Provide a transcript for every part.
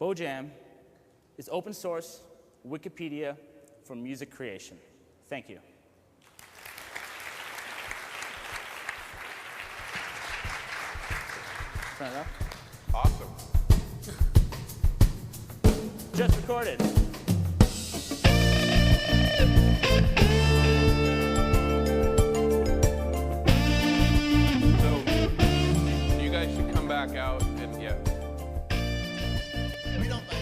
Bojam is open source Wikipedia for music creation. Thank you. Turn it up. Awesome. Just recorded. So, you guys should come back out and We don't like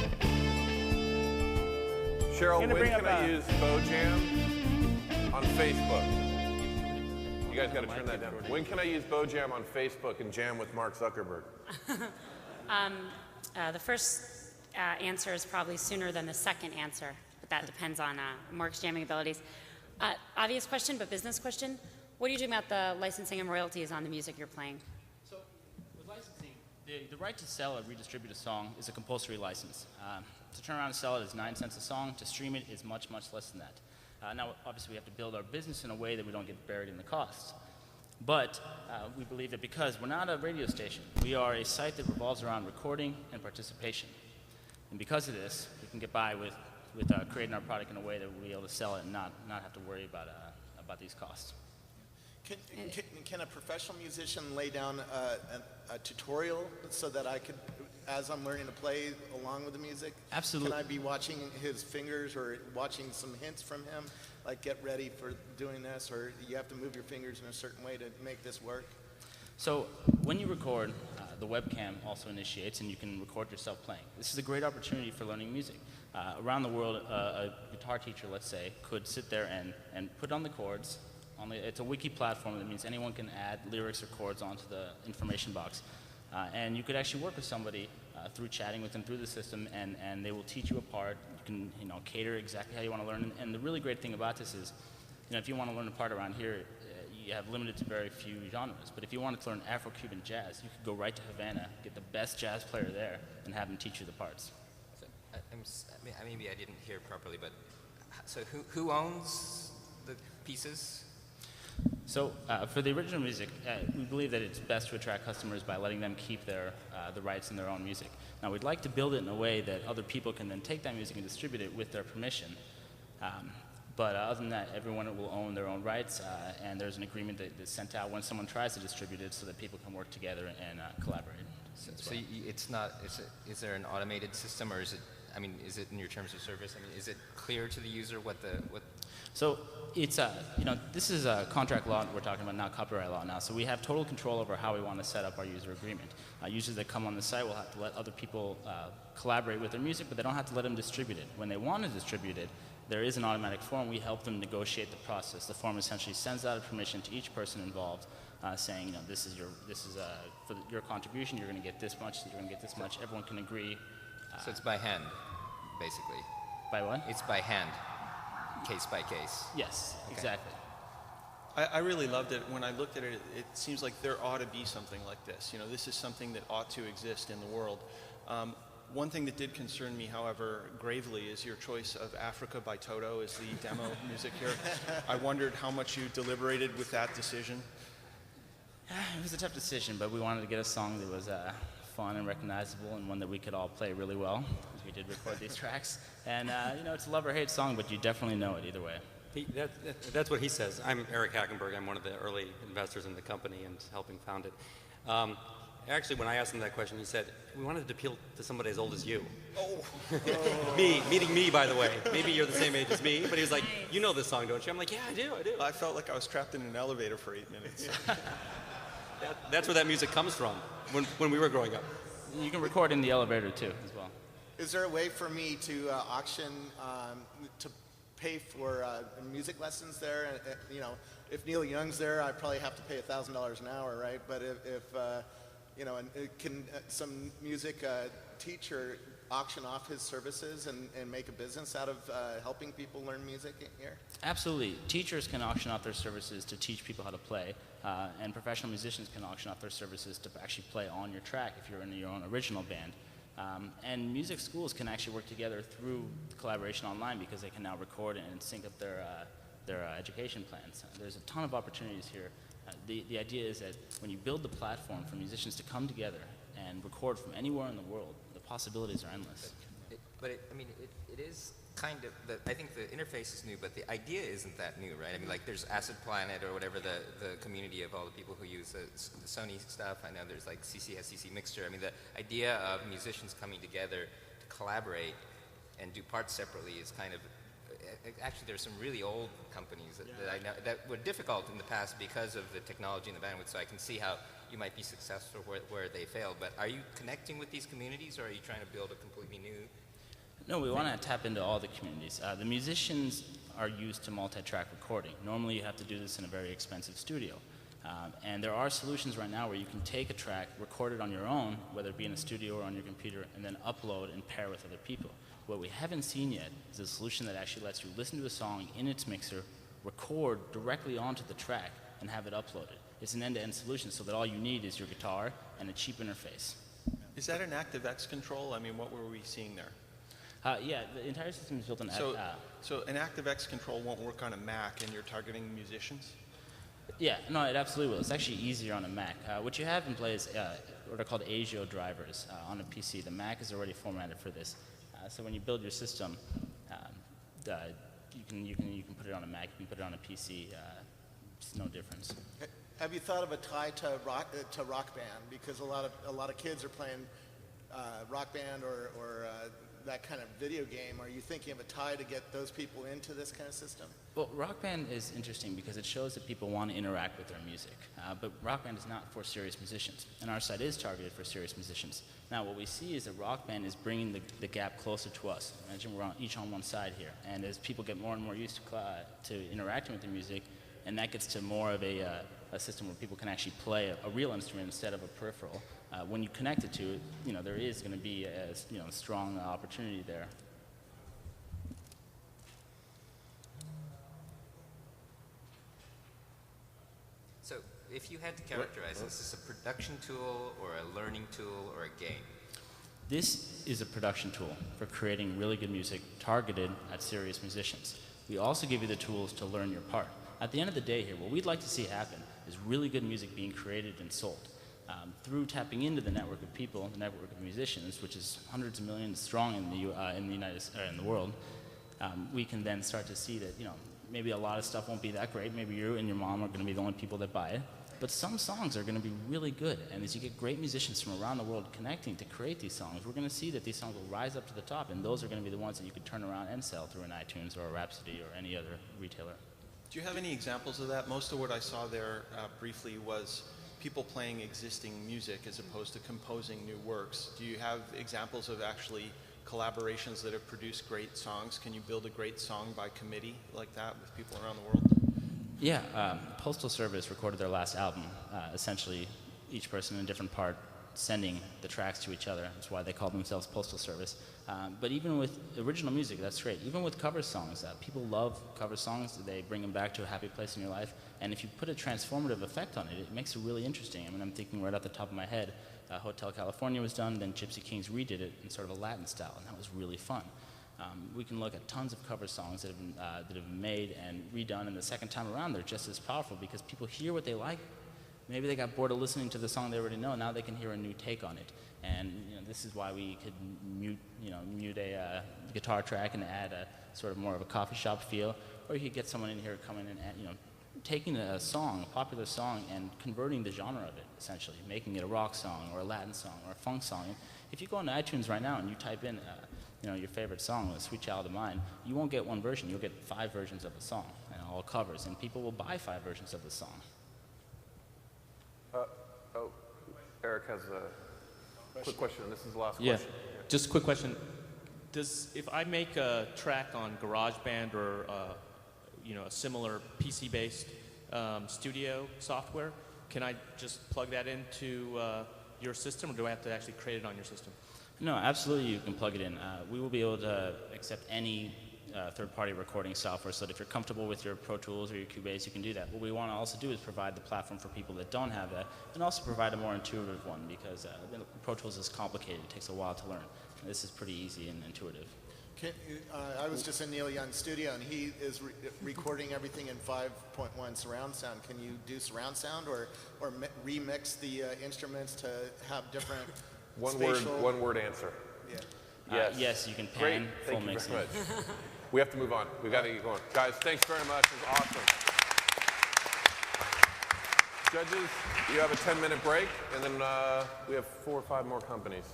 Cheryl, when bring can up I use Bojam on Facebook? You guys got to turn that down. When can I use Bojam on Facebook and jam with Mark Zuckerberg? The first answer is probably sooner than the second answer, but that depends on Mark's jamming abilities. Obvious question, but business question. What are you doing about the licensing and royalties on the music you're playing? So, with licensing, the right to sell or redistribute a song is a compulsory license. To turn around and sell it is 9 cents a song. To stream it is much, much less than that. Now, obviously, we have to build our business in a way that we don't get buried in the costs. But we believe that because we're not a radio station, we are a site that revolves around recording and participation. And because of this, we can get by with creating our product in a way that we'll be able to sell it and not have to worry about these costs. Can a professional musician lay down a tutorial so that I could, as I'm learning to play along with the music? Absolutely. Can I be watching his fingers or watching some hints from him, like get ready for doing this, or you have to move your fingers in a certain way to make this work? So when you record, the webcam also initiates and you can record yourself playing. This is a great opportunity for learning music. Around the world, a guitar teacher, let's say, could sit there and put on the chords. It's a wiki platform that means anyone can add lyrics or chords onto the information box. And you could actually work with somebody through chatting with them through the system, and they will teach you a part. You can cater exactly how you want to learn. And the really great thing about this is, if you want to learn a part around here, you have limited to very few genres. But if you wanted to learn Afro-Cuban jazz, you could go right to Havana, get the best jazz player there, and have him teach you the parts. So, maybe I didn't hear properly, but so who owns the pieces? So for the original music, we believe that it's best to attract customers by letting them keep the rights in their own music. Now, we'd like to build it in a way that other people can then take that music and distribute it with their permission. But other than that, everyone will own their own rights, and there's an agreement that's sent out when someone tries to distribute it so that people can work together and collaborate. So it's not, is there an automated system, or is it, is it in your terms of service? Is it clear to the user what So it's, this is a contract law we're talking about, not copyright law now. So we have total control over how we want to set up our user agreement. Users that come on the site will have to let other people collaborate with their music, but they don't have to let them distribute it. When they want to distribute it, there is an automatic form. We help them negotiate the process. The form essentially sends out a permission to each person involved, saying, this is for your contribution. You're going to get this much. You're going to get this much. Everyone can agree. So it's by hand, basically. By what? It's by hand, case by case. Yes, okay. Exactly. I really loved it. When I looked at it, it seems like there ought to be something like this. This is something that ought to exist in the world. One thing that did concern me, however, gravely, is your choice of Africa by Toto as the demo music here. I wondered how much you deliberated with that decision. It was a tough decision, but we wanted to get a song that was fun and recognizable and one that we could all play really well. We did record these tracks. And, it's a love or hate song, but you definitely know it either way. That's what he says. I'm Eric Hackenberg. I'm one of the early investors in the company and helping found it. Actually, when I asked him that question, he said, we wanted to appeal to somebody as old as you. Oh. Meeting me, by the way. Maybe you're the same age as me, but he was like, you know this song, don't you? I'm like, yeah, I do. I felt like I was trapped in an elevator for 8 minutes. That's where that music comes from, when we were growing up. You can record in the elevator, too, as well. Is there a way for me to auction, to pay for music lessons there? If Neil Young's there, I probably have to pay $1,000 an hour, right? But if can some music teacher auction off his services and make a business out of helping people learn music here? Absolutely. Teachers can auction off their services to teach people how to play, and professional musicians can auction off their services to actually play on your track if you're in your own original band. And music schools can actually work together through collaboration online because they can now record and sync up their education plans. There's a ton of opportunities here. The idea is that when you build the platform for musicians to come together and record from anywhere in the world, the possibilities are endless. I mean, it is kind of, I think the interface is new, but the idea isn't that new, right? I mean, like there's Acid Planet or whatever, the community of all the people who use the Sony stuff. I know there's like CC Mixture. I mean, the idea of musicians coming together to collaborate and do parts separately is kind of, actually there's some really old companies that I know that were difficult in the past because of the technology and the bandwidth, so I can see how you might be successful where they failed. But are you connecting with these communities, or are you trying to build a completely new? No, we want to tap into all the communities. The musicians are used to multi-track recording. Normally you have to do this in a very expensive studio. And there are solutions right now where you can take a track, record it on your own, whether it be in a studio or on your computer, and then upload and pair with other people. What we haven't seen yet is a solution that actually lets you listen to a song in its mixer, record directly onto the track, and have it uploaded. It's an end-to-end solution so that all you need is your guitar and a cheap interface. Is that an ActiveX control? I mean, what were we seeing there? Yeah, the entire system is built on So an ActiveX control won't work on a Mac, and you're targeting musicians? Yeah, no, it absolutely will. It's actually easier on a Mac. What you have in play is what are called ASIO drivers on a PC. The Mac is already formatted for this. So when you build your system, you can put it on a Mac, you can put it on a PC. It's no difference. Have you thought of a tie to Rock Band? Because a lot of kids are playing Rock Band or that kind of video game. Are you thinking of a tie to get those people into this kind of system? Well, Rock Band is interesting because it shows that people want to interact with their music. But Rock Band is not for serious musicians, and our site is targeted for serious musicians. Now, what we see is that Rock Band is bringing the gap closer to us. Imagine we're each on one side here, and as people get more and more used to interacting with the music, and that gets to more of a system where people can actually play a real instrument instead of a peripheral. When you connect it to it, there is going to be a strong opportunity there. So if you had to characterize this as a production tool or a learning tool or a game? This is a production tool for creating really good music targeted at serious musicians. We also give you the tools to learn your part. At the end of the day here, what we'd like to see happen is really good music being created and sold. Through tapping into the network of people, the network of musicians, which is hundreds of millions strong in the world, we can then start to see that maybe a lot of stuff won't be that great. Maybe you and your mom are going to be the only people that buy it, but some songs are going to be really good. And as you get great musicians from around the world connecting to create these songs, we're going to see that these songs will rise up to the top, and those are going to be the ones that you could turn around and sell through an iTunes or a Rhapsody or any other retailer. Do you have any examples of that? Most of what I saw there briefly was people playing existing music as opposed to composing new works. Do you have examples of actually collaborations that have produced great songs? Can you build a great song by committee like that with people around the world? Yeah, Postal Service recorded their last album, essentially each person in a different part sending the tracks to each other. That's why they call themselves Postal Service. But even with original music, that's great. Even with cover songs, people love cover songs. They bring them back to a happy place in your life. And if you put a transformative effect on it, it makes it really interesting. I mean, I'm thinking right off the top of my head, Hotel California was done, then Gypsy Kings redid it in sort of a Latin style, and that was really fun. We can look at tons of cover songs that have been made and redone, and the second time around, they're just as powerful because people hear what they like. Maybe they got bored of listening to the song they already know. Now they can hear a new take on it. And this is why we could mute a guitar track and add a sort of more of a coffee shop feel, or you could get someone in here coming in and taking a song, a popular song, and converting the genre of it, essentially, making it a rock song or a Latin song or a funk song. And if you go into iTunes right now and you type in your favorite song, Sweet Child of Mine, you won't get one version. You'll get 5 versions of the song, and all covers, and people will buy 5 versions of the song. Eric has a quick question. This is the last Yeah, question. just a quick question. If I make a track on GarageBand or a similar PC-based studio software, can I just plug that into your system, or do I have to actually create it on your system? No, absolutely you can plug it in. We will be able to accept any third-party recording software, so that if you're comfortable with your Pro Tools or your Cubase, you can do that. What we want to also do is provide the platform for people that don't have that, and also provide a more intuitive one, because Pro Tools is complicated. It takes a while to learn. This is pretty easy and intuitive. I was just in Neil Young's studio, and he is recording everything in 5.1 surround sound. Can you do surround sound or remix the instruments to have different One word answer. Yes, you can Great. pan, full Thank you mixing. very much. We have to move on. We got to get going. Guys, thanks very much. It was awesome. Judges, you have a 10-minute break, and then we have 4 or 5 more companies.